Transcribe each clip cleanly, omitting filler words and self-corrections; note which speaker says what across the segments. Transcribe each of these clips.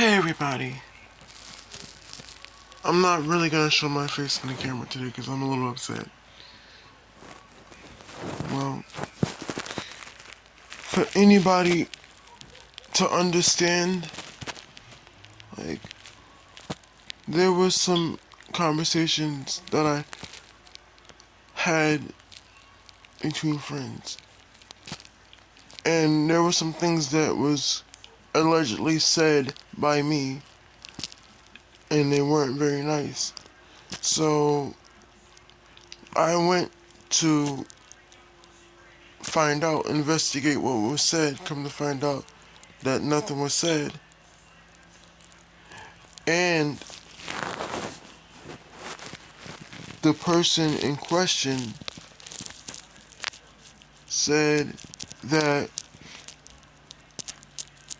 Speaker 1: Hey everybody. I'm not really gonna show my face in the camera today because I'm a little upset. Well, for anybody to understand, like, there was some conversations that I had between friends. And there were some things that was allegedly said by me, and they weren't very nice. So, I went to find out, investigate what was said, come to find out that nothing was said. And the person in question said that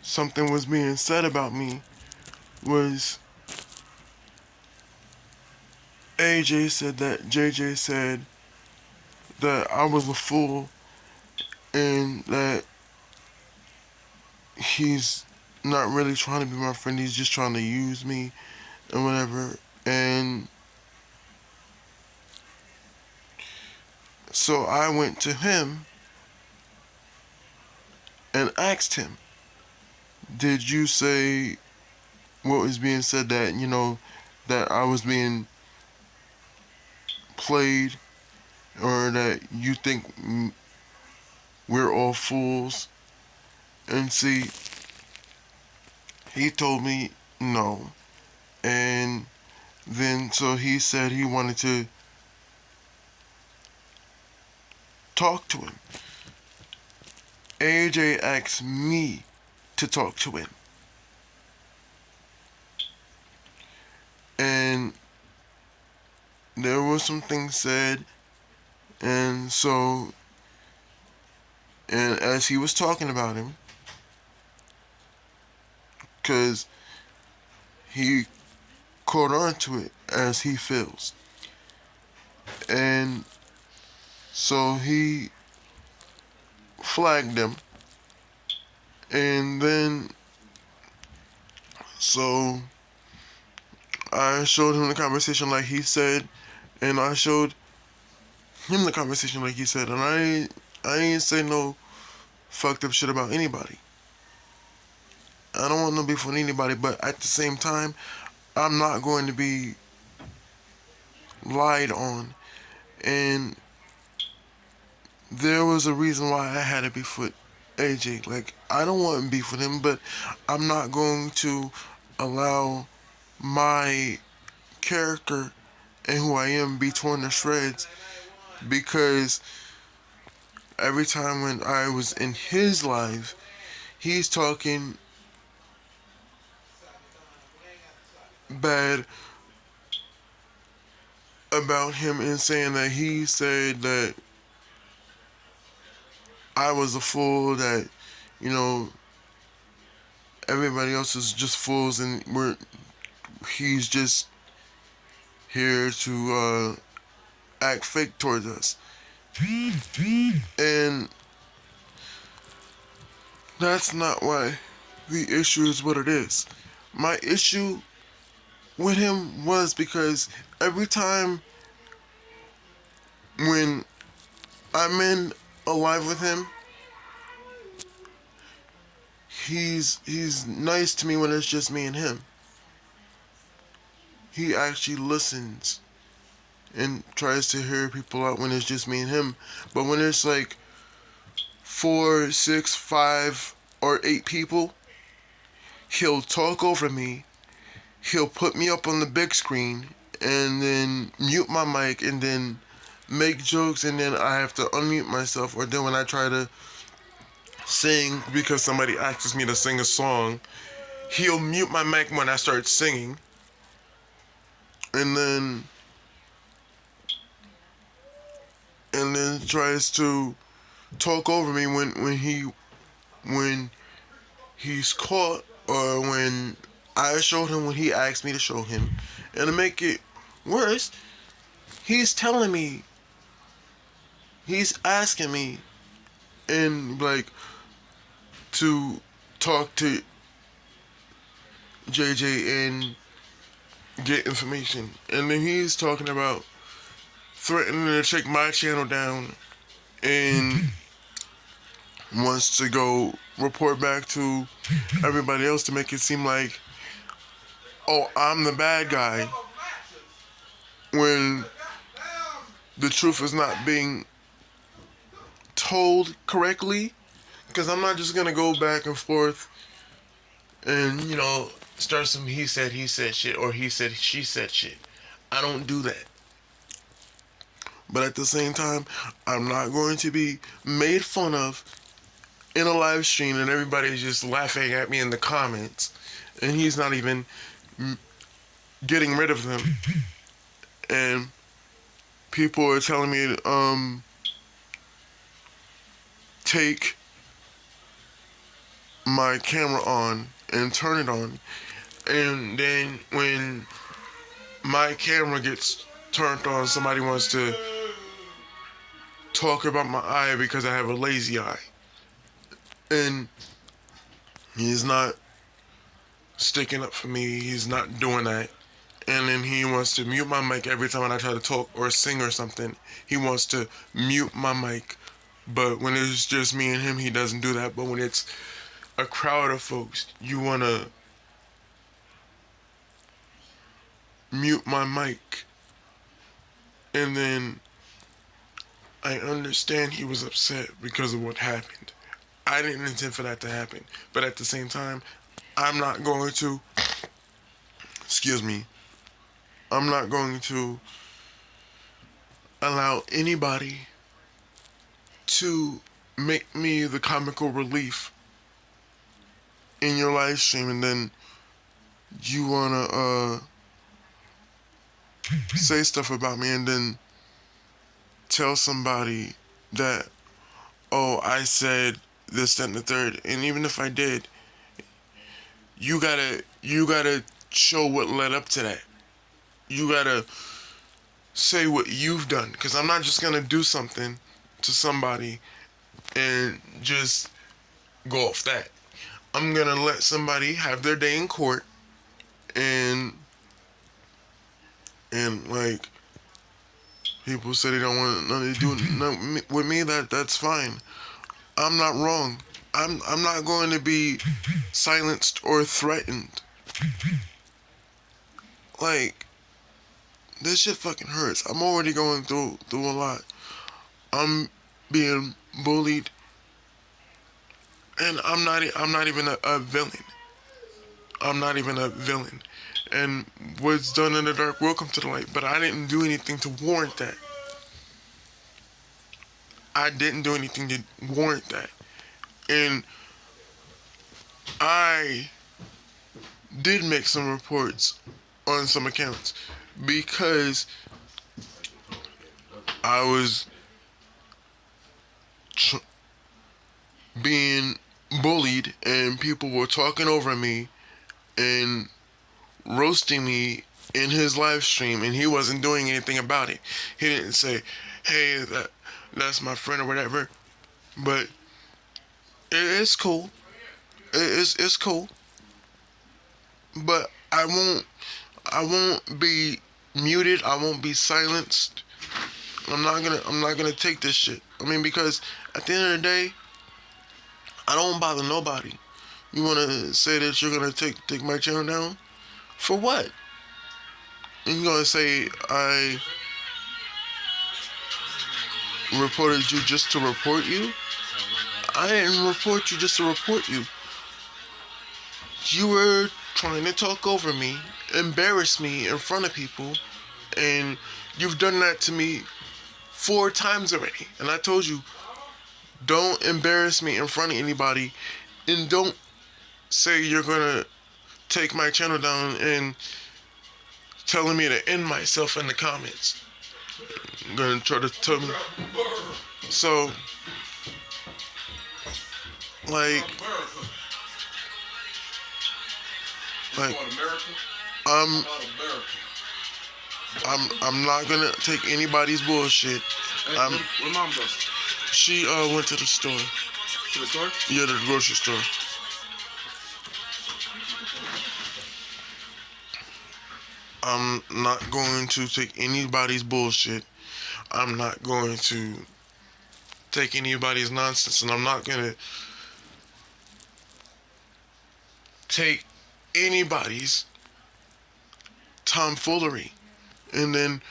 Speaker 1: something was being said about me was AJ said that JJ said that I was a fool and that he's not really trying to be my friend, he's just trying to use me and whatever. And so I went to him and asked him, did you say what was being said, that, that I was being played, or that you think we're all fools? And see, he told me no. And then so he said he wanted to talk to him. AJ asked me to talk to him. And there were some things said, and so, and as he was talking about him, because he caught on to it as he feels. And so he flagged him. And then, so I showed him the conversation like he said, and I showed him the conversation like he said, and I ain't say no fucked up shit about anybody. I don't want no beef with anybody, but at the same time, I'm not going to be lied on. And there was a reason why I had a beef with AJ. Like, I don't want beef with him, but I'm not going to allow my character and who I am be torn to shreds, because every time when I was in his life, he's talking bad about him and saying that he said that I was a fool, that, you know, everybody else is just fools, and he's just here to act fake towards us. And that's not why the issue is what it is. My issue with him was because every time when I'm in a live with him, he's nice to me when it's just me and him. He actually listens and tries to hear people out when it's just me and him. But when it's like 4, 6, 5, or 8 people, he'll talk over me. He'll put me up on the big screen and then mute my mic and then make jokes, and then I have to unmute myself. Or then when I try to sing because somebody asks me to sing a song, he'll mute my mic when I start singing. And then tries to talk over me when he's caught, or when I showed him when he asked me to show him. And to make it worse, he's telling me, he's asking me, and like, to talk to JJ and get information. And then he's talking about threatening to take my channel down and wants to go report back to everybody else to make it seem like, oh, I'm the bad guy, when the truth is not being told correctly. Because I'm not just gonna go back and forth and, start some he said shit or he said she said shit. I don't do that. But at the same time, I'm not going to be made fun of in a live stream and everybody's just laughing at me in the comments and he's not even getting rid of them. And people are telling me take my camera on and turn it on. And then when my camera gets turned on, somebody wants to talk about my eye because I have a lazy eye. And he's not sticking up for me. He's not doing that. And then he wants to mute my mic every time I try to talk or sing or something. He wants to mute my mic. But when it's just me and him, he doesn't do that. But when it's a crowd of folks, you want to mute my mic. And then I understand he was upset because of what happened. I didn't intend for that to happen. But at the same time, I'm not going to, I'm not going to allow anybody to make me the comical relief in your live stream, and then you wanna say stuff about me and then tell somebody that, oh, I said this, that, and the third. And even if I did, you gotta show what led up to that. You gotta say what you've done. Because I'm not just gonna do something to somebody and just go off that. I'm gonna let somebody have their day in court and like, people say they don't want nothing to do with me. That's fine. I'm not wrong. I'm not going to be silenced or threatened. Like, this shit fucking hurts. I'm already going through a lot. I'm being bullied, and I'm not even a villain. I'm not even a villain. And what's done in the dark will come to the light. But I didn't do anything to warrant that. I didn't do anything to warrant that. And I did make some reports on some accounts because I was being bullied and people were talking over me and roasting me in his live stream, and he wasn't doing anything about it. He didn't say, hey, that's my friend or whatever. But it's cool. It's cool. But I won't be muted. I won't be silenced. I'm not gonna take this shit. I mean, because at the end of the day, I don't bother nobody. You wanna say that you're gonna take my channel down? For what? And you're gonna say I reported you just to report you? I didn't report you just to report you. You were trying to talk over me, embarrass me in front of people, and you've done that to me 4 times already. And I told you, don't embarrass me in front of anybody, and don't say you're gonna take my channel down and telling me to end myself in the comments. You're gonna try to tell me. So, like, I'm not gonna take anybody's bullshit.
Speaker 2: Where mom goes?
Speaker 1: She went to the store.
Speaker 2: To the store?
Speaker 1: Yeah, to the grocery store. I'm not going to take anybody's bullshit. I'm not going to take anybody's nonsense, and I'm not going to take anybody's tomfoolery. And then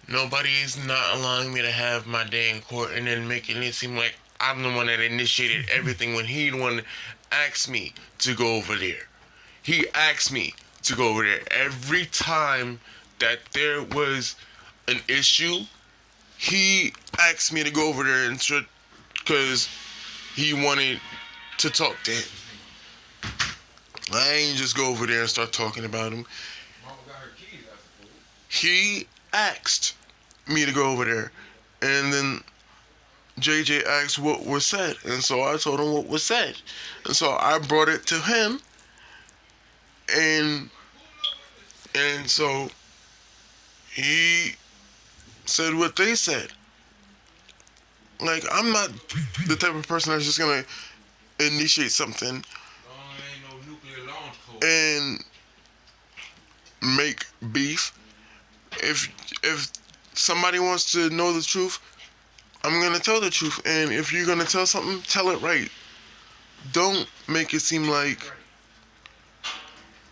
Speaker 1: nobody's not allowing me to have my day in court, and then making it seem like I'm the one that initiated everything when he the one asked me to go over there. He asked me to go over there. Every time that there was an issue, he asked me to go over there and because he wanted to talk to him. I ain't just go over there and start talking about him. He asked me to go over there, and then JJ asked what was said, and so I told him what was said, and so I brought it to him, and so he said what they said. Like, I'm not the type of person that's just gonna initiate something and make beef. If somebody wants to know the truth, I'm gonna tell the truth. And if you're gonna tell something, tell it right. Don't make it seem like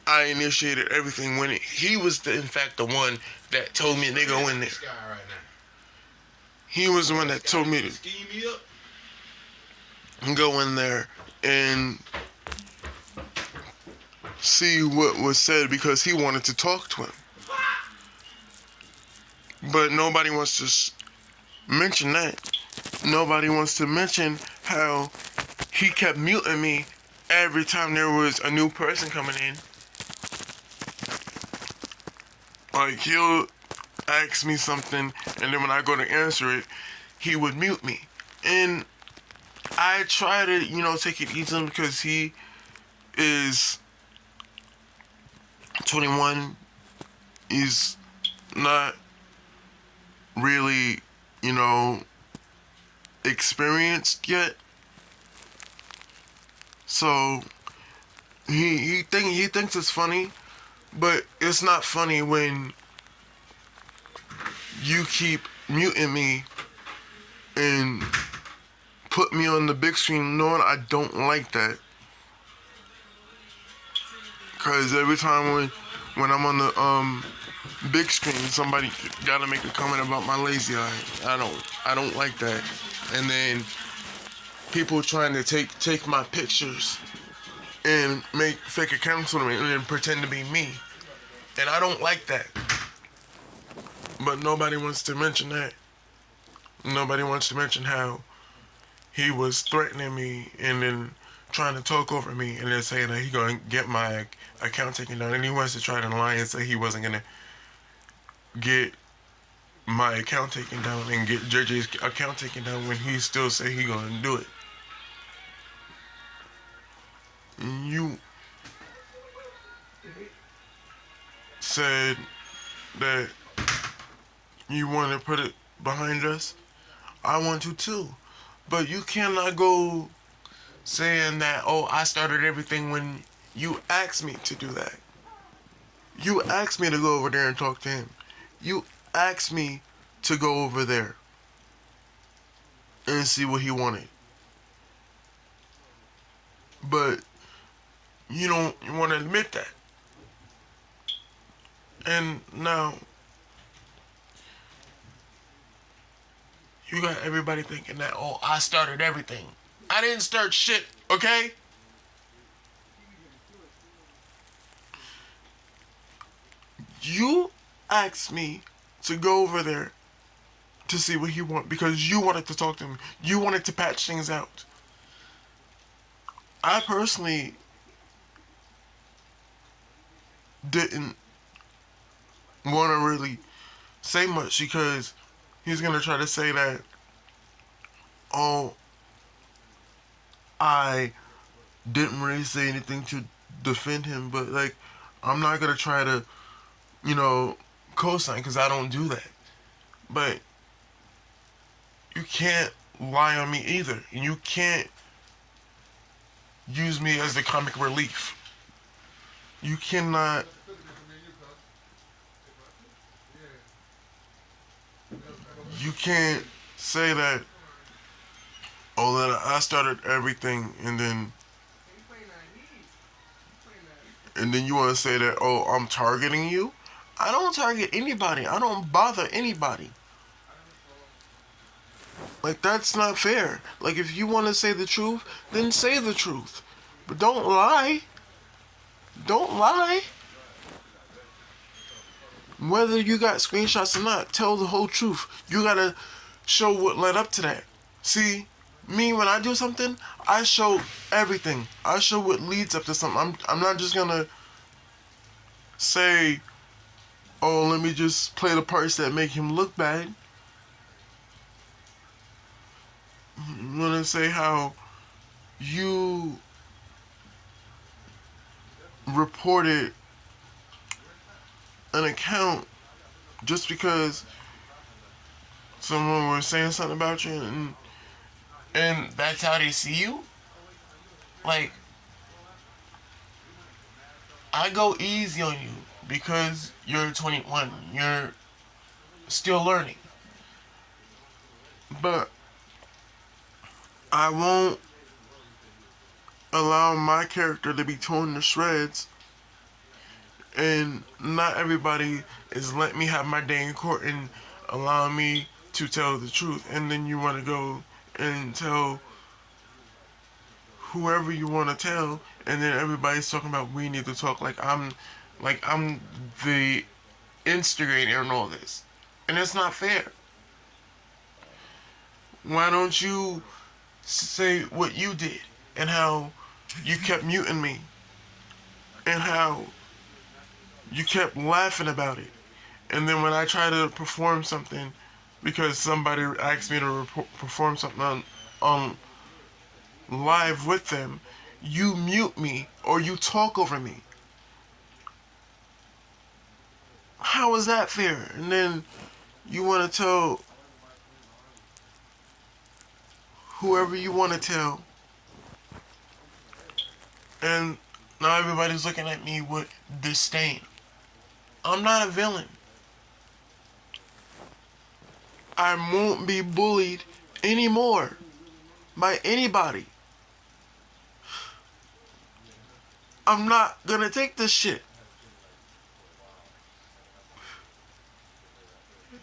Speaker 1: I initiated everything when he was in fact the one that told me to go in there. He was the one that told me to go in there and see what was said because he wanted to talk to him. But nobody wants to mention that. Nobody wants to mention how he kept muting me every time there was a new person coming in. Like, he'll ask me something, and then when I go to answer it, he would mute me. And I try to, take it easy because he is 21. He's not really, experienced yet. So he thinks it's funny, but it's not funny when you keep muting me and put me on the big screen knowing I don't like that. Cause every time when I'm on the big screen, somebody gotta make a comment about my lazy eye. I don't like that. And then people trying to take my pictures and make fake accounts with me and then pretend to be me. And I don't like that. But nobody wants to mention that. Nobody wants to mention how he was threatening me and then trying to talk over me and then saying that he gonna get my account taken down. And he wants to try to lie and say he wasn't gonna get my account taken down and get JJ's account taken down when he still say he gonna do it. You said that you want to put it behind us. I want to too. But you cannot go saying that, oh, I started everything when you asked me to do that. You asked me to go over there and talk to him. You asked me to go over there and see what he wanted. But you don't want to admit that. And now you got everybody thinking that, oh, I started everything. I didn't start shit, okay? You asked me to go over there to see what he wanted because you wanted to talk to him. You wanted to patch things out. I personally didn't want to really say much because he's going to try to say that, oh, I didn't really say anything to defend him, but like, I'm not going to try to, co-sign because I don't do that. But you can't lie on me either. And you can't use me as the comic relief. you cannot, you can't say that, oh, that I started everything, and then you want to say that, oh, I'm targeting you. I don't target anybody. I don't bother anybody. Like, that's not fair. Like, if you want to say the truth, then say the truth. But don't lie. Don't lie. Whether you got screenshots or not, tell the whole truth. You gotta show what led up to that. See, me, when I do something, I show everything. I show what leads up to something. I'm not just gonna say, oh, let me just play the parts that make him look bad. I'm gonna say how you reported an account just because someone was saying something about you, and that's how they see you. Like, I go easy on you because you're 21. You're still learning. But I won't allow my character to be torn to shreds, and not everybody is letting me have my day in court and allowing me to tell the truth. And then you want to go and tell whoever you want to tell, and then everybody's talking about we need to talk like I'm the instigator in all this, and it's not fair. Why don't you say what you did and how you kept muting me and how you kept laughing about it, and then when I try to perform something because somebody asked me to perform something on live with them, you mute me or you talk over me. How is that fair? And then you want to tell whoever you want to tell, and now everybody's looking at me with disdain. I'm not a villain. I won't be bullied anymore by anybody. I'm not gonna take this shit.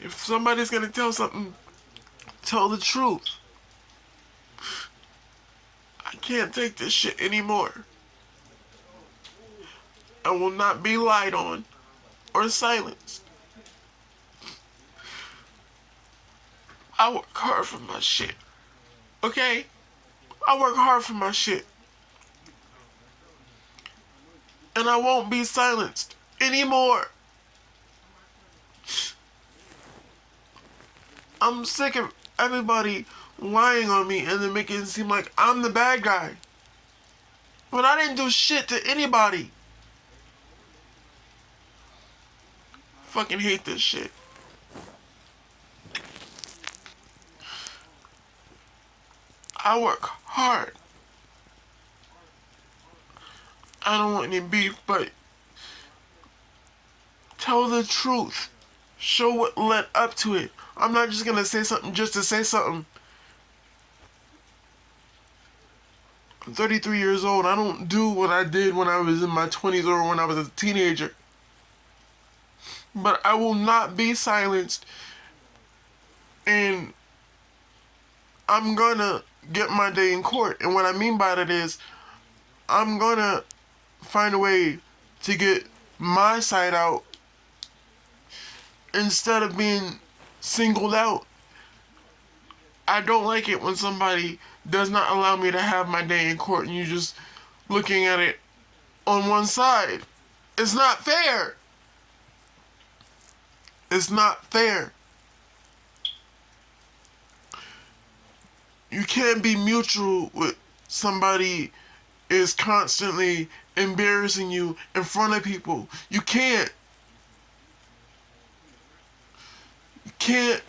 Speaker 1: If somebody's gonna tell something, tell the truth. I can't take this shit anymore. I will not be lied on or silenced. I work hard for my shit. Okay? I work hard for my shit. And I won't be silenced anymore. I'm sick of everybody lying on me and then making it seem like I'm the bad guy. But I didn't do shit to anybody. Fucking hate this shit. I work hard. I don't want any beef, but tell the truth. Show what led up to it. I'm not just gonna say something just to say something. I'm 33 years old. I don't do what I did when I was in my 20s or when I was a teenager. But I will not be silenced. And I'm gonna get my day in court. And what I mean by that is, I'm gonna find a way to get my side out instead of being singled out. I don't like it when somebody does not allow me to have my day in court and you just looking at it on one side. It's not fair. It's not fair. You can't be mutual with somebody is constantly embarrassing you in front of people. You can't. You can't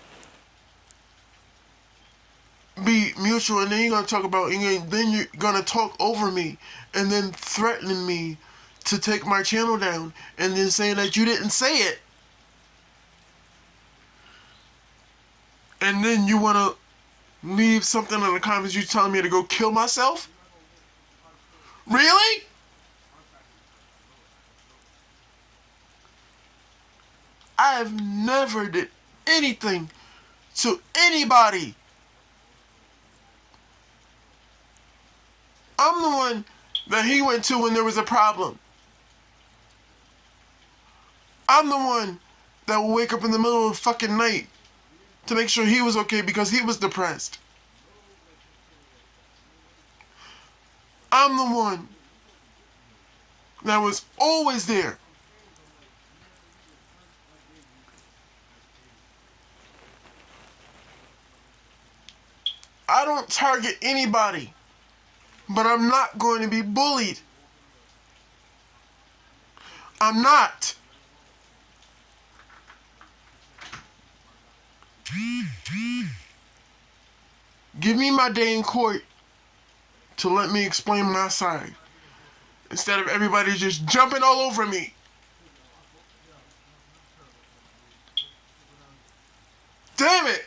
Speaker 1: be mutual and then you're gonna talk about then you're gonna talk over me and then threatening me to take my channel down and then saying that you didn't say it. And then you want to leave something in the comments you telling me to go kill myself? Really? I have never did anything to anybody. I'm the one that he went to when there was a problem. I'm the one that would wake up in the middle of the fucking night to make sure he was okay because he was depressed. I'm the one that was always there. I don't target anybody, but I'm not going to be bullied. I'm not. Give me my day in court to let me explain my side, instead of everybody just jumping all over me. Damn it!